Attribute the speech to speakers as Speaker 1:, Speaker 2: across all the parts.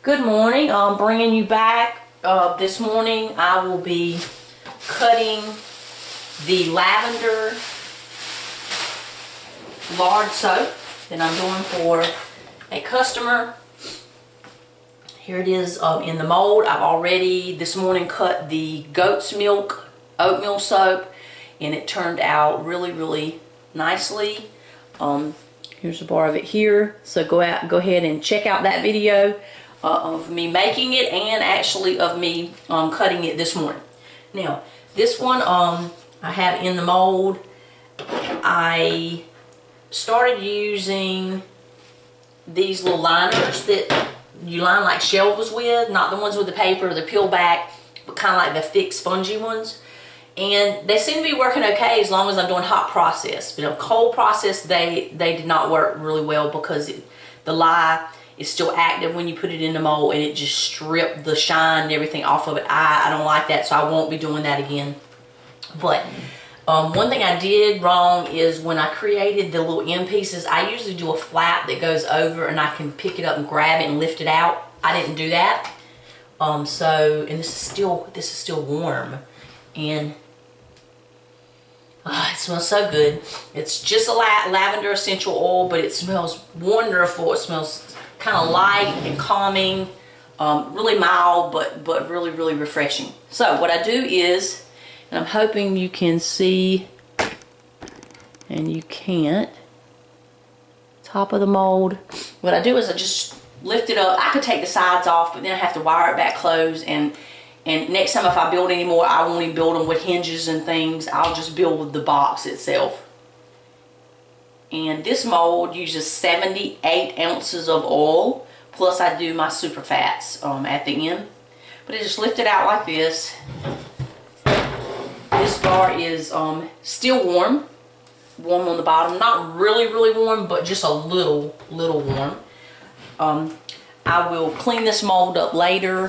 Speaker 1: Good morning. I'm bringing you back. This morning I will be cutting the lavender lard soap that I'm doing for a customer. Here it is in the mold. I've already this morning cut the goat's milk oatmeal soap, and it turned out really nicely. Here's a bar of it here, so go ahead and check out that video of me making it and actually of me cutting it this morning. Now this one I have in the mold. I started using these little liners that you line like shelves with, not the ones with the paper or the peel back, but kind of like the thick spongy ones. And they seem to be working okay as long as I'm doing hot process. But cold process, they did not work really well because the lye is still active when you put it in the mold, and it just stripped the shine and everything off of it. I don't like that, so I won't be doing that again. But one thing I did wrong is when I created the little end pieces, I usually do a flap that goes over and I can pick it up and grab it and lift it out. I didn't do that. And this is still warm, and it smells so good. It's just a lavender essential oil, but it smells wonderful. It smells kind of light and calming, really mild, but really refreshing. So what I do is, and I'm hoping you can see, and you can't, top of the mold. What I do is I just lift it up. I could take the sides off, but then I have to wire it back closed, and next time if I build any more, I won't even build them with hinges and things. I'll just build with the box itself. And this mold uses 78 ounces of oil, plus I do my super fats at the end. But I just lift it out like this. This bar is still warm on the bottom. Not really warm, but just a little warm. I will clean this mold up later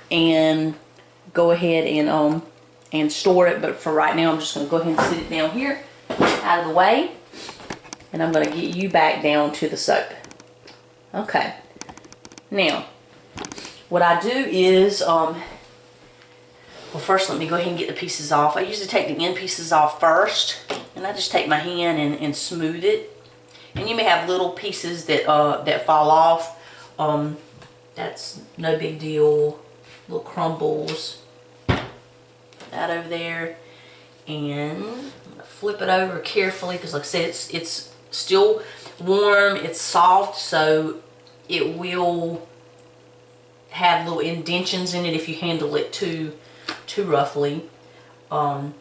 Speaker 1: and go ahead and store it, but for right now I'm just going to go ahead and sit it down here out of the way, and I'm going to get you back down to the soap. Okay, now what I do is well, first let me go ahead and get the pieces off. I usually take the end pieces off first, and I just take my hand and smooth it. And you may have little pieces that that fall off. That's no big deal. Little crumbles. That over there, and I'm gonna flip it over carefully because, like I said, it's still warm. It's soft, so it will have little indentions in it if you handle it too roughly. What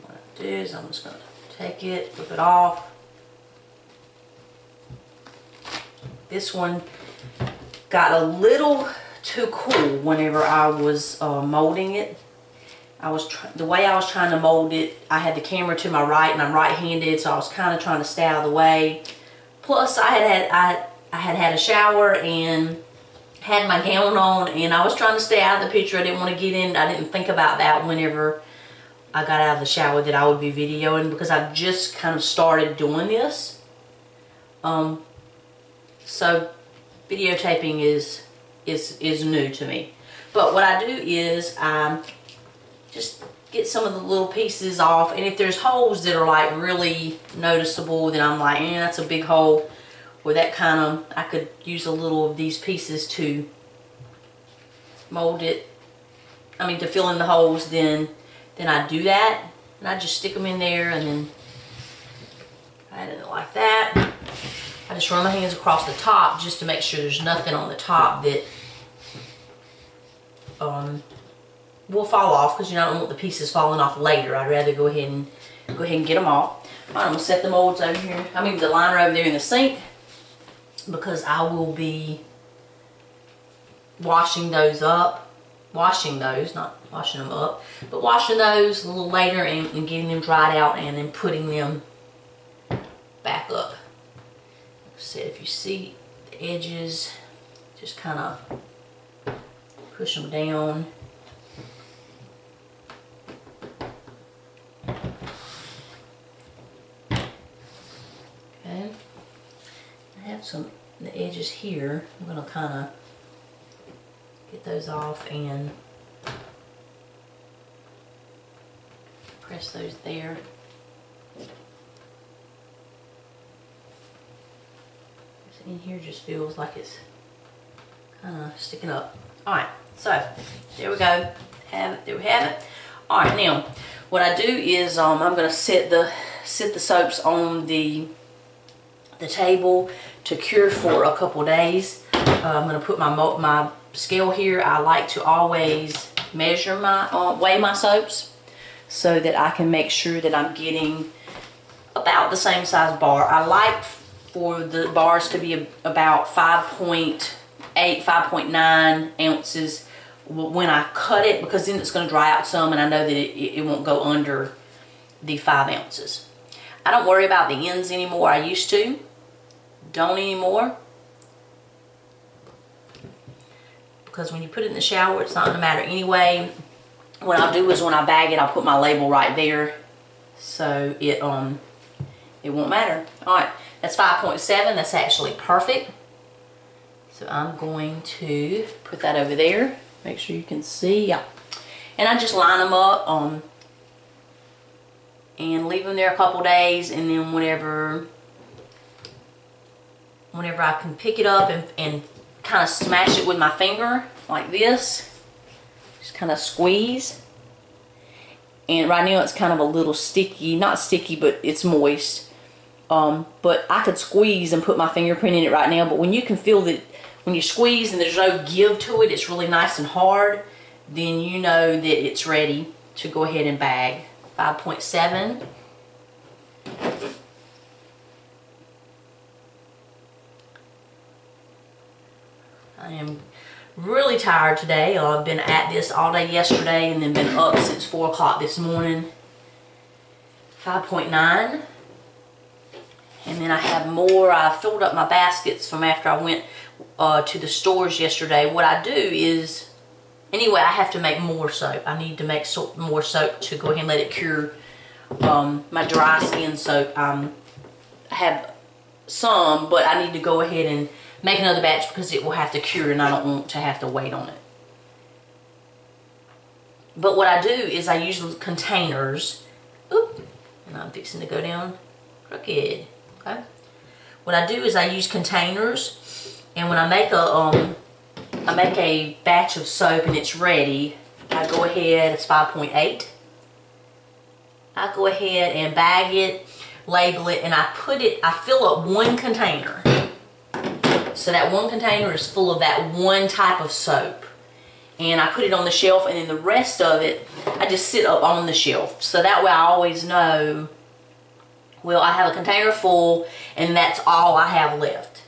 Speaker 1: I do is I'm just gonna take it, flip it off. This one got a little too cool whenever I was molding it. The way I was trying to mold it, I had the camera to my right, and I'm right-handed, so I was kind of trying to stay out of the way. Plus, I had a shower and had my gown on, and I was trying to stay out of the picture. I didn't want to get in. I didn't think about that whenever I got out of the shower, that I would be videoing, because I just kind of started doing this. So videotaping is new to me. But what I do is I just get some of the little pieces off, and if there's holes that are like really noticeable, then I'm like, that's a big hole, or that kind of, I could use a little of these pieces to mold it, to fill in the holes, then I do that, and I just stick them in there, and then I did it like that. I just run my hands across the top just to make sure there's nothing on the top that will fall off, because I don't want the pieces falling off later. I'd rather go ahead and get them off. All right, I'm gonna set the molds over here. The liner over there in the sink, because I will be washing those up. Not washing them up, but washing those a little later and getting them dried out, and then putting them back up. So if you see the edges, just kind of push them down. Okay. some the edges here. I'm going to kind of get those off and press those there. In here just feels like it's kind of sticking up. Alright, so there we go. There we have it. Alright, now what I do is I'm going to set the soaps on the table to cure for a couple days. I'm going to put my scale here. I like to always measure weigh my soaps so that I can make sure that I'm getting about the same size bar. I like for the bars to be about 5.8, 5.9 ounces when I cut it, because then it's going to dry out some and I know that it won't go under the 5 ounces. I don't worry about the ends anymore. I used to. Don't anymore. Because when you put it in the shower, it's not going to matter anyway. What I'll do is when I bag it, I'll put my label right there so it won't matter. Alright, that's 5.7. That's actually perfect. So I'm going to put that over there. Make sure you can see. Yeah. And I just line them up and leave them there a couple days, and then whenever I can pick it up and kind of smash it with my finger like this, just kind of squeeze. And right now it's kind of a little sticky, not sticky, but it's moist. But I could squeeze and put my fingerprint in it right now, but when you can feel that when you squeeze and there's no give to it, it's really nice and hard, then you know that it's ready to go ahead and bag. 5.7. I am really tired today. I've been at this all day yesterday and then been up since 4 o'clock this morning. 5.9. And then I have more. I filled up my baskets from after I went to the stores yesterday. What I do is, anyway, I have to make more soap. I need to make more soap to go ahead and let it cure my dry skin soap. I have some, but I need to go ahead and make another batch because it will have to cure and I don't want to have to wait on it. But what I do is I use containers. Oop, and I'm fixing to go down crooked. Okay. What I do is I use containers, and when I make a batch of soap and it's ready, I go ahead, it's 5.8. I go ahead and bag it, label it, and I fill up one container. So that one container is full of that one type of soap. And I put it on the shelf, and then the rest of it, I just sit up on the shelf. So that way I always know, well, I have a container full and that's all I have left.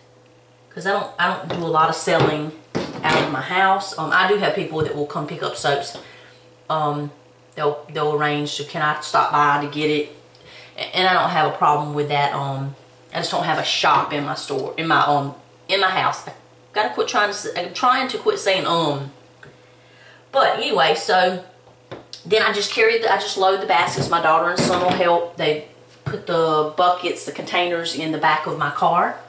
Speaker 1: Because I don't do a lot of selling out of my house. I do have people that will come pick up soaps. They'll arrange to, can I stop by to get it? And I don't have a problem with that. I just don't have a shop in my store, in my house. I gotta quit I'm trying to quit saying But anyway, so then I just load the baskets. My daughter and son will help. They put the buckets, the containers in the back of my car.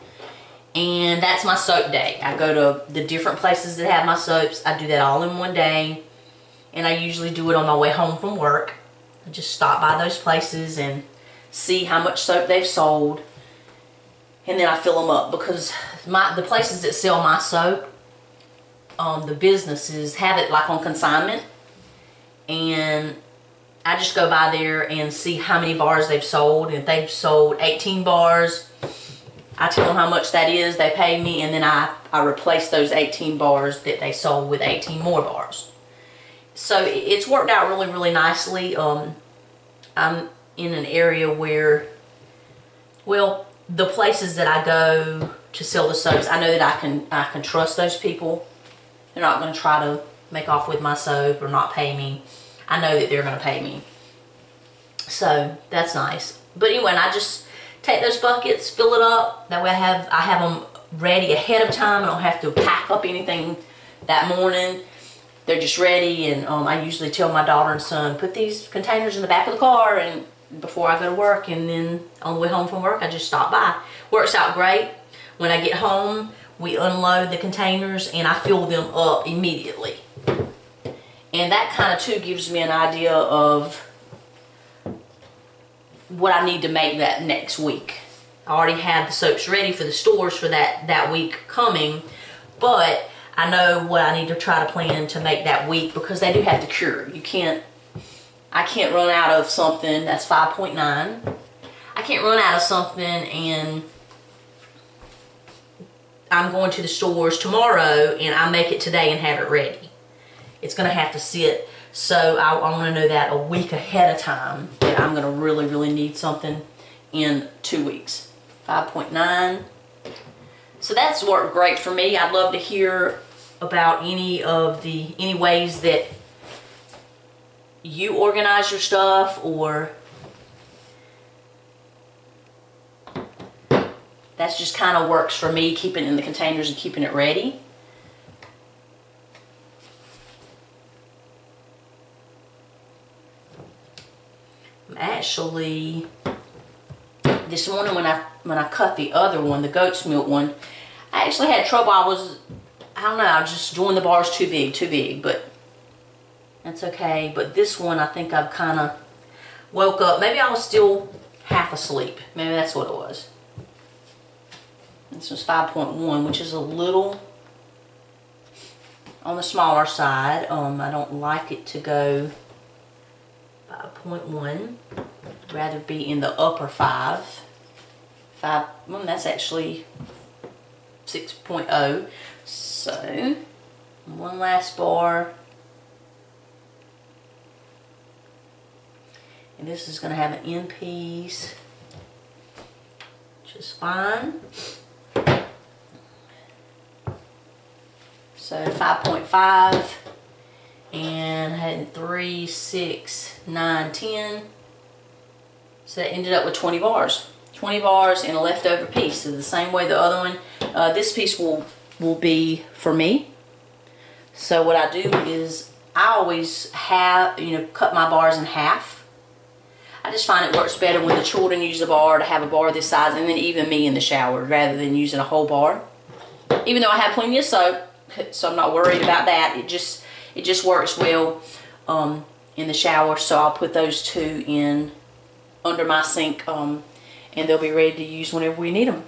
Speaker 1: And that's my soap day. I go to the different places that have my soaps. I do that all in one day. And I usually do it on my way home from work. I just stop by those places and see how much soap they've sold. And then I fill them up, because the places that sell my soap, the businesses have it like on consignment. And I just go by there and see how many bars they've sold. And if they've sold 18 bars, I tell them how much that is, they pay me, and then I replace those 18 bars that they sold with 18 more bars. So it's worked out really, really nicely. I'm in an area where, well, the places that I go to sell the soaps, I know that I can trust those people. They're not going to try to make off with my soap or not pay me. I know that they're going to pay me. So that's nice. But anyway, and I just take those buckets, fill it up. That way I have them ready ahead of time. I don't have to pack up anything that morning. They're just ready. And I usually tell my daughter and son, put these containers in the back of the car and before I go to work, and then on the way home from work I just stop by. Works out great. When I get home, we unload the containers and I fill them up immediately. And that kind of too gives me an idea of what I need to make that next week. I already have the soaps ready for the stores for that week coming, but I know what I need to try to plan to make that week, because they do have to cure. I can't run out of something that's 5.9. I can't run out of something and I'm going to the stores tomorrow and I make it today and have it ready. It's going to have to sit. So I want to know that a week ahead of time that I'm going to really need something in 2 weeks. 5.9. So that's worked great for me. I'd love to hear about any ways that you organize your stuff, or that's just kind of works for me, keeping it in the containers and keeping it ready. Actually, this morning when I cut the other one, the goat's milk one, I actually had trouble. I was just doing the bars too big, but that's okay. But this one, I think I've kind of woke up. Maybe I was still half asleep. Maybe that's what it was. This was 5.1, which is a little on the smaller side. I don't like it to go 5.1. I'd rather be in the upper 5. Well, that's actually 6.0. So, one last bar. And this is going to have an end piece, which is fine. So 5.5, and I had 3, 6, 9, 10. So that ended up with 20 bars. 20 bars and a leftover piece. So the same way the other one, this piece will be for me. So what I do is I always have, cut my bars in half. I just find it works better when the children use a bar to have a bar this size, and then even me in the shower, rather than using a whole bar. Even though I have plenty of soap, so I'm not worried about that. It just works well in the shower. So I'll put those two in under my sink, and they'll be ready to use whenever we need them.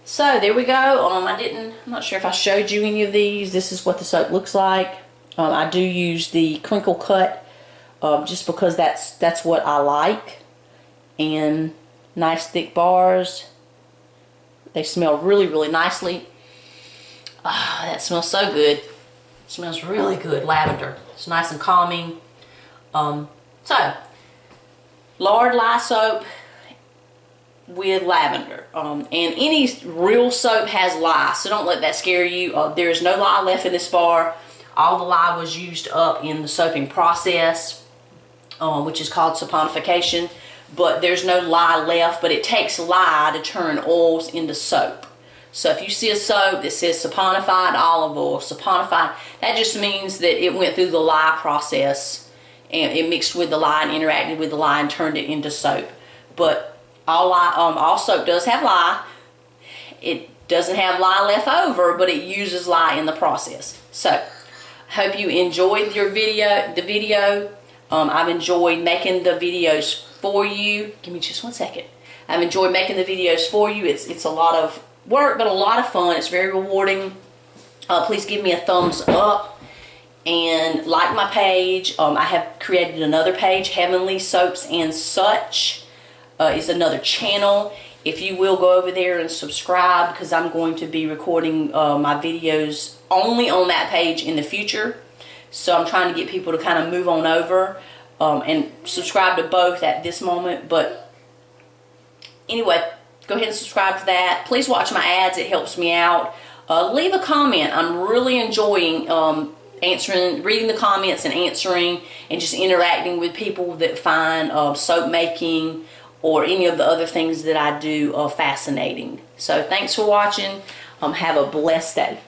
Speaker 1: So there we go. I'm not sure if I showed you any of these. This is what the soap looks like. I do use the crinkle cut just because that's what I like. And nice thick bars. They smell really nicely. Oh, that smells so good. It smells really good. Lavender. It's nice and calming. So, Lard Lye soap with lavender. And any real soap has lye, so don't let that scare you. There is no lye left in this bar. All the lye was used up in the soaping process, which is called saponification. But there's no lye left, but it takes lye to turn oils into soap. So if you see a soap that says saponified olive oil, saponified, that just means that it went through the lye process and it mixed with the lye and interacted with the lye and turned it into soap. But all soap does have lye. It doesn't have lye left over, but it uses lye in the process. So, hope you enjoyed the video. I've enjoyed making the videos for you. Give me just 1 second. I've enjoyed making the videos for you. It's a lot of work, but a lot of fun. It's very rewarding. Please give me a thumbs up and like my page. I have created another page, Heavenly Soaps and Such is another channel. If you will go over there and subscribe, because I'm going to be recording my videos only on that page in the future. So I'm trying to get people to kind of move on over and subscribe to both at this moment. But anyway, go ahead and subscribe to that. Please watch my ads. It helps me out. Leave a comment. I'm really enjoying reading the comments and answering and just interacting with people that find soap making or any of the other things that I do fascinating. So thanks for watching. Have a blessed day.